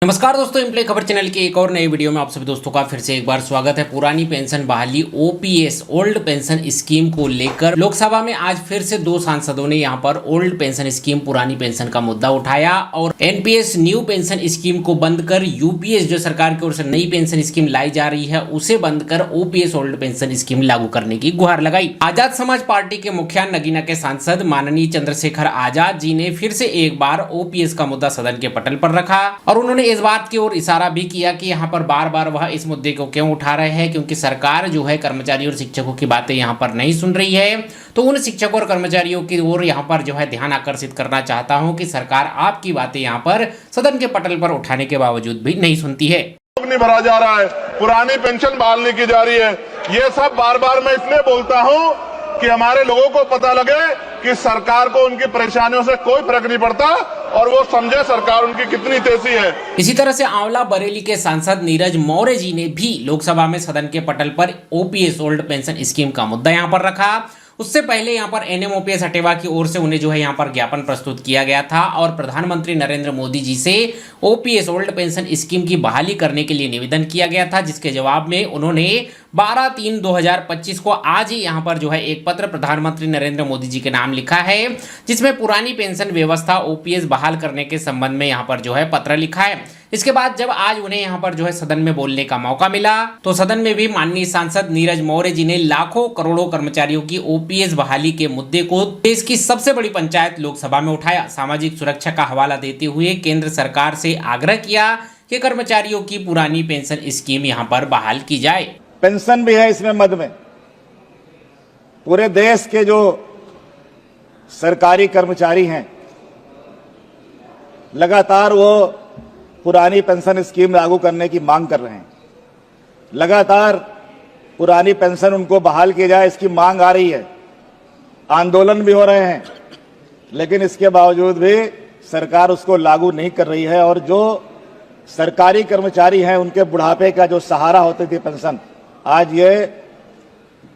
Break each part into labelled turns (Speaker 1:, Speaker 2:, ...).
Speaker 1: नमस्कार दोस्तों, इम्प्ले खबर चैनल के एक और नई वीडियो में आप सभी दोस्तों का फिर से एक बार स्वागत है। पुरानी पेंशन बहाली ओपीएस ओल्ड पेंशन स्कीम को लेकर लोकसभा में आज फिर से दो सांसदों ने यहां पर ओल्ड पेंशन स्कीम पुरानी पेंशन का मुद्दा उठाया और एनपीएस न्यू पेंशन स्कीम को बंद कर यूपीएस जो सरकार की ओर से नई पेंशन स्कीम लाई जा रही है उसे बंद कर ओपीएस ओल्ड पेंशन स्कीम लागू करने की गुहार लगाई। आजाद समाज पार्टी के मुखिया नगीना के सांसद माननीय चंद्रशेखर आजाद जी ने फिर से एक बार ओपीएस का मुद्दा सदन के पटल पर रखा और उन्होंने इस बात की ओर इशारा भी किया कि यहाँ पर बार बार वह इस मुद्दे को क्यों उठा रहे हैं, क्योंकि सरकार जो है कर्मचारियों और शिक्षकों की बातें यहाँ पर नहीं सुन रही है। तो उन शिक्षकों और कर्मचारियों की ओर यहाँ पर जो है ध्यान आकर्षित करना चाहता हूँ कि सरकार आपकी बातें यहाँ पर सदन के पटल पर उठाने के बावजूद भी नहीं सुनती है।
Speaker 2: नहीं भरा जा रहा है, पुरानी पेंशन बहाल की जा रही है। ये सब बार बार मैं इसलिए बोलता हूँ कि हमारे लोगों को पता लगे कि सरकार को उनकी परेशानियों से कोई फर्क नहीं पड़ता और वो समझे सरकार उनकी कितनी तेजी है।
Speaker 1: इसी तरह से आंवला बरेली के सांसद नीरज मौर्य जी ने भी लोकसभा में सदन के पटल पर ओपीएस ओल्ड पेंशन स्कीम का मुद्दा यहां पर रखा। उससे पहले यहां पर एनएमओपीएस हटेवा की ओर से उन्हें जो है यहां पर ज्ञापन प्रस्तुत किया गया था और प्रधानमंत्री नरेंद्र मोदी जी से ओपीएस ओल्ड पेंशन स्कीम की बहाली करने के लिए निवेदन किया गया था, जिसके जवाब में उन्होंने 12/3/2025 को आज ही यहां पर जो है एक पत्र प्रधानमंत्री नरेंद्र मोदी जी के नाम लिखा है, जिसमें पुरानी पेंशन व्यवस्था ओपीएस बहाल करने के संबंध में यहां पर जो है पत्र लिखा है। इसके बाद जब आज उन्हें यहां पर जो है सदन में बोलने का मौका मिला तो सदन में भी माननीय सांसद नीरज मौर्य जी ने लाखों करोड़ों कर्मचारियों की ओपीएस बहाली के मुद्दे को देश की सबसे बड़ी पंचायत लोकसभा में उठाया। सामाजिक सुरक्षा का हवाला देते हुए केंद्र सरकार से आग्रह किया कि कर्मचारियों की पुरानी पेंशन स्कीम यहां पर बहाल की जाए।
Speaker 3: पेंशन भी है इसमें मद में। पूरे देश के जो सरकारी कर्मचारी हैं लगातार वो पुरानी पेंशन स्कीम लागू करने की मांग कर रहे हैं। लगातार पुरानी पेंशन उनको बहाल की जाए इसकी मांग आ रही है, आंदोलन भी हो रहे हैं, लेकिन इसके बावजूद भी सरकार उसको लागू नहीं कर रही है। और जो सरकारी कर्मचारी हैं उनके बुढ़ापे का जो सहारा होती थी पेंशन, आज ये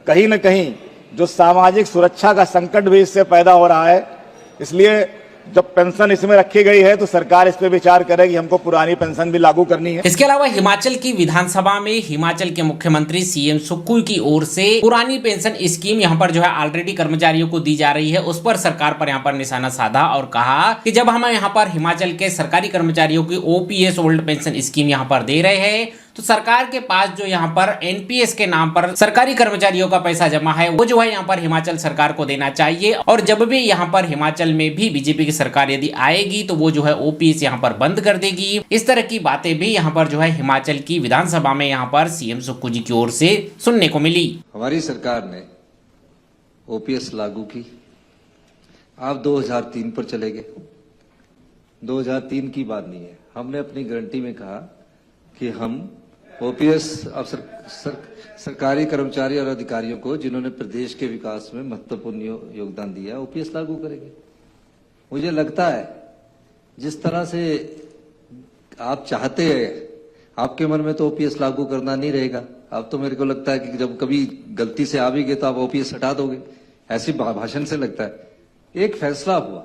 Speaker 3: कहीं न कहीं जो सामाजिक सुरक्षा का संकट भी इससे पैदा हो रहा है। इसलिए जब पेंशन इसमें रखी गई है तो सरकार इस पे विचार करेगी, हमको पुरानी पेंशन भी लागू करनी है।
Speaker 1: इसके अलावा हिमाचल की विधानसभा में हिमाचल के मुख्यमंत्री सीएम सुक्खू की ओर से पुरानी पेंशन स्कीम यहां पर जो है ऑलरेडी कर्मचारियों को दी जा रही है, उस पर सरकार पर यहां पर निशाना साधा और कहा कि जब हम यहां पर हिमाचल के सरकारी कर्मचारियों की ओपीएस ओल्ड पेंशन स्कीम यहां पर दे रहे हैं तो सरकार के पास जो यहाँ पर एनपीएस के नाम पर सरकारी कर्मचारियों का पैसा जमा है वो जो है यहाँ पर हिमाचल सरकार को देना चाहिए। और जब भी यहाँ पर हिमाचल में भी बीजेपी की सरकार यदि आएगी तो वो जो है ओपीएस यहाँ पर बंद कर देगी। इस तरह की बातें भी यहाँ पर जो है हिमाचल की विधानसभा में यहाँ पर सीएम सुक्खू जी की ओर से सुनने को मिली।
Speaker 4: हमारी सरकार ने ओपीएस लागू की, आप 2003 पर चले गए। 2003 की बात नहीं है, हमने अपनी गारंटी में कहा कि हम ओपीएस अब सरकारी कर्मचारी और अधिकारियों को जिन्होंने प्रदेश के विकास में महत्वपूर्ण योगदान दिया ओपीएस लागू करेंगे। मुझे लगता है जिस तरह से आप चाहते हैं, आपके मन में तो ओपीएस लागू करना नहीं रहेगा। अब तो मेरे को लगता है कि जब कभी गलती से आ भी गए तो आप ओपीएस हटा दोगे, ऐसी भाषण से लगता है। एक फैसला हुआ,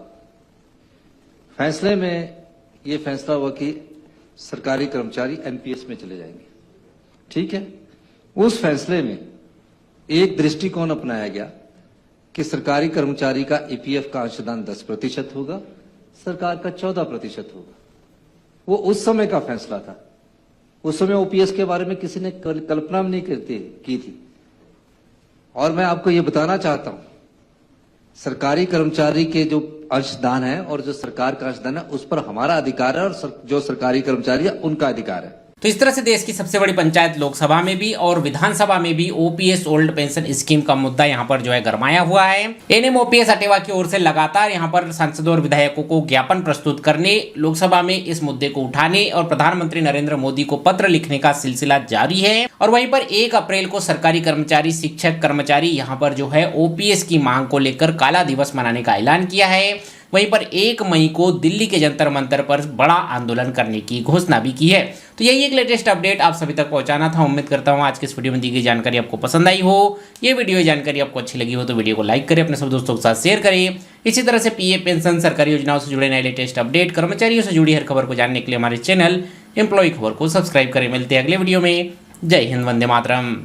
Speaker 4: फैसले में ये फैसला हुआ कि सरकारी कर्मचारी एनपीएस में चले जाएंगे। ठीक है, उस फैसले में एक दृष्टिकोण अपनाया गया कि सरकारी कर्मचारी का ईपीएफ का अंशदान 10% होगा, सरकार का 14% होगा। वो उस समय का फैसला था। उस समय ओपीएस के बारे में किसी ने कल्पना नहीं की थी। और मैं आपको ये बताना चाहता हूं, सरकारी कर्मचारी के जो अंशदान है और जो सरकार का अंशदान है उस पर हमारा अधिकार है और जो सरकारी कर्मचारी है उनका अधिकार है।
Speaker 1: तो इस तरह से देश की सबसे बड़ी पंचायत लोकसभा में भी और विधानसभा में भी ओपीएस ओल्ड पेंशन स्कीम का मुद्दा यहां पर जो है गरमाया हुआ है। एनएमओपीएस हटेवा की ओर से लगातार यहां पर सांसदों और विधायकों को ज्ञापन प्रस्तुत करने, लोकसभा में इस मुद्दे को उठाने और प्रधानमंत्री नरेंद्र मोदी को पत्र लिखने का सिलसिला जारी है। और वहीं पर 1 अप्रैल को सरकारी कर्मचारी, शिक्षक कर्मचारी यहाँ पर जो है ओपीएस की मांग को लेकर काला दिवस मनाने का ऐलान किया है। वहीं पर 1 मई को दिल्ली के जंतर मंतर पर बड़ा आंदोलन करने की घोषणा भी की है। तो यही एक लेटेस्ट अपडेट आप सभी तक पहुंचाना था। उम्मीद करता हूं आज की इस वीडियो में दी गई जानकारी आपको पसंद आई हो। ये वीडियो जानकारी आपको अच्छी लगी हो तो वीडियो को लाइक करें, अपने सब दोस्तों के साथ शेयर करें। इसी तरह से पीएफ पेंशन, सरकारी योजनाओं से जुड़े नए लेटेस्ट अपडेट, कर्मचारियों से जुड़ी हर खबर को जानने के लिए हमारे चैनल एम्प्लॉय खबर को सब्सक्राइब करें। मिलते हैं अगले वीडियो में। जय हिंद, वंदे मातरम।